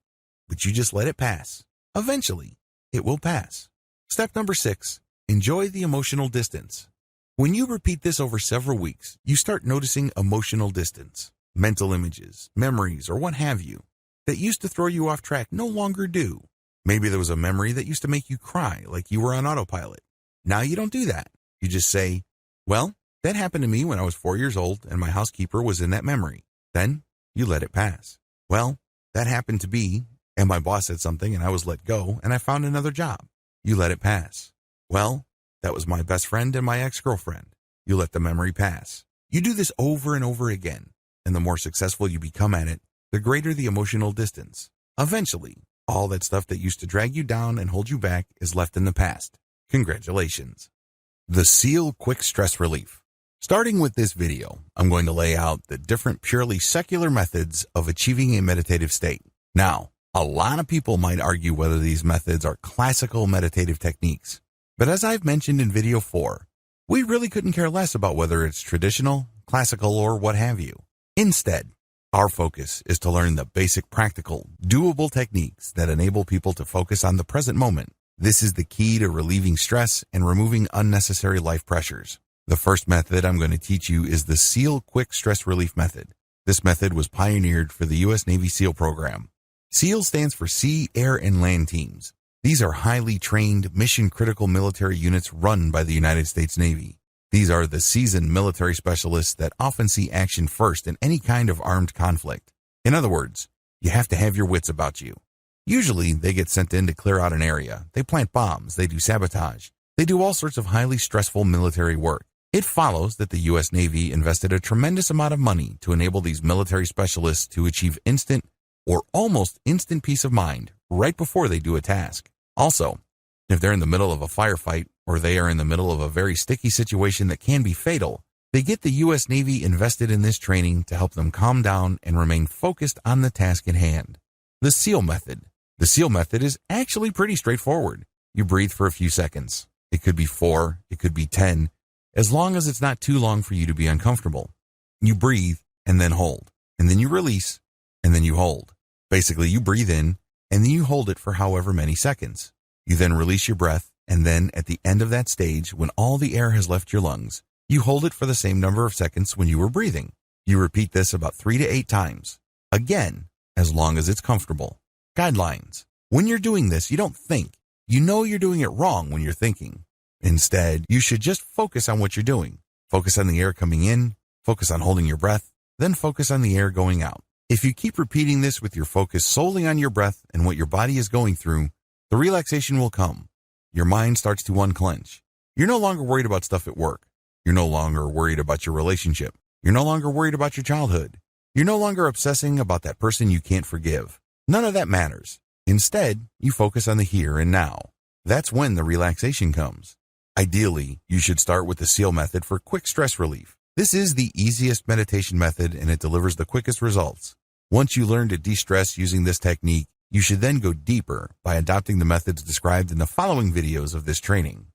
But you just let it pass. Eventually, it will pass. Step number 6, enjoy the emotional distance. When you repeat this over several weeks, you start noticing emotional distance. Mental images, memories, or what have you, that used to throw you off track no longer do. Maybe there was a memory that used to make you cry like you were on autopilot. Now you don't do that. You just say, well, that happened to me when I was 4 years old and my housekeeper was in that memory. Then you let it pass. Well, that happened to be, and my boss said something and I was let go and I found another job. You let it pass. Well, that was my best friend and my ex-girlfriend. You let the memory pass. You do this over and over again, and the more successful you become at it, the greater the emotional distance. Eventually, all that stuff that used to drag you down and hold you back is left in the past. Congratulations. The SEAL Quick Stress Relief. Starting with this video, I'm going to lay out the different purely secular methods of achieving a meditative state. Now, a lot of people might argue whether these methods are classical meditative techniques. But as I've mentioned in video 4, we really couldn't care less about whether it's traditional, classical, or what have you. Instead, our focus is to learn the basic practical, doable techniques that enable people to focus on the present moment. This is the key to relieving stress and removing unnecessary life pressures. The first method I'm going to teach you is the SEAL Quick Stress Relief Method. This method was pioneered for the U.S. Navy SEAL program. SEAL stands for Sea, Air, and Land Teams. These are highly trained, mission-critical military units run by the United States Navy. These are the seasoned military specialists that often see action first in any kind of armed conflict. In other words, you have to have your wits about you. Usually, they get sent in to clear out an area. They plant bombs. They do sabotage. They do all sorts of highly stressful military work. It follows that the U.S. Navy invested a tremendous amount of money to enable these military specialists to achieve instant or almost instant peace of mind right before they do a task. Also, if they're in the middle of a firefight or they are in the middle of a very sticky situation that can be fatal, they get the U.S. Navy invested in this training to help them calm down and remain focused on the task at hand. The SEAL method. The SEAL method is actually pretty straightforward. You breathe for a few seconds. It could be 4, it could be 10, as long as it's not too long for you to be uncomfortable. You breathe and then hold, and then you release, and then you hold. Basically, you breathe in, and then you hold it for however many seconds. You then release your breath, and then at the end of that stage, when all the air has left your lungs, you hold it for the same number of seconds when you were breathing. You repeat this about 3 to 8 times. Again, as long as it's comfortable. Guidelines. When you're doing this, you don't think. You know you're doing it wrong when you're thinking. Instead, you should just focus on what you're doing. Focus on the air coming in, focus on holding your breath, then focus on the air going out. If you keep repeating this with your focus solely on your breath and what your body is going through, the relaxation will come. Your mind starts to unclench. You're no longer worried about stuff at work. You're no longer worried about your relationship. You're no longer worried about your childhood. You're no longer obsessing about that person you can't forgive. None of that matters. Instead, you focus on the here and now. That's when the relaxation comes. Ideally, you should start with the SEAL method for quick stress relief. This is the easiest meditation method and it delivers the quickest results. Once you learn to de-stress using this technique, you should then go deeper by adopting the methods described in the following videos of this training.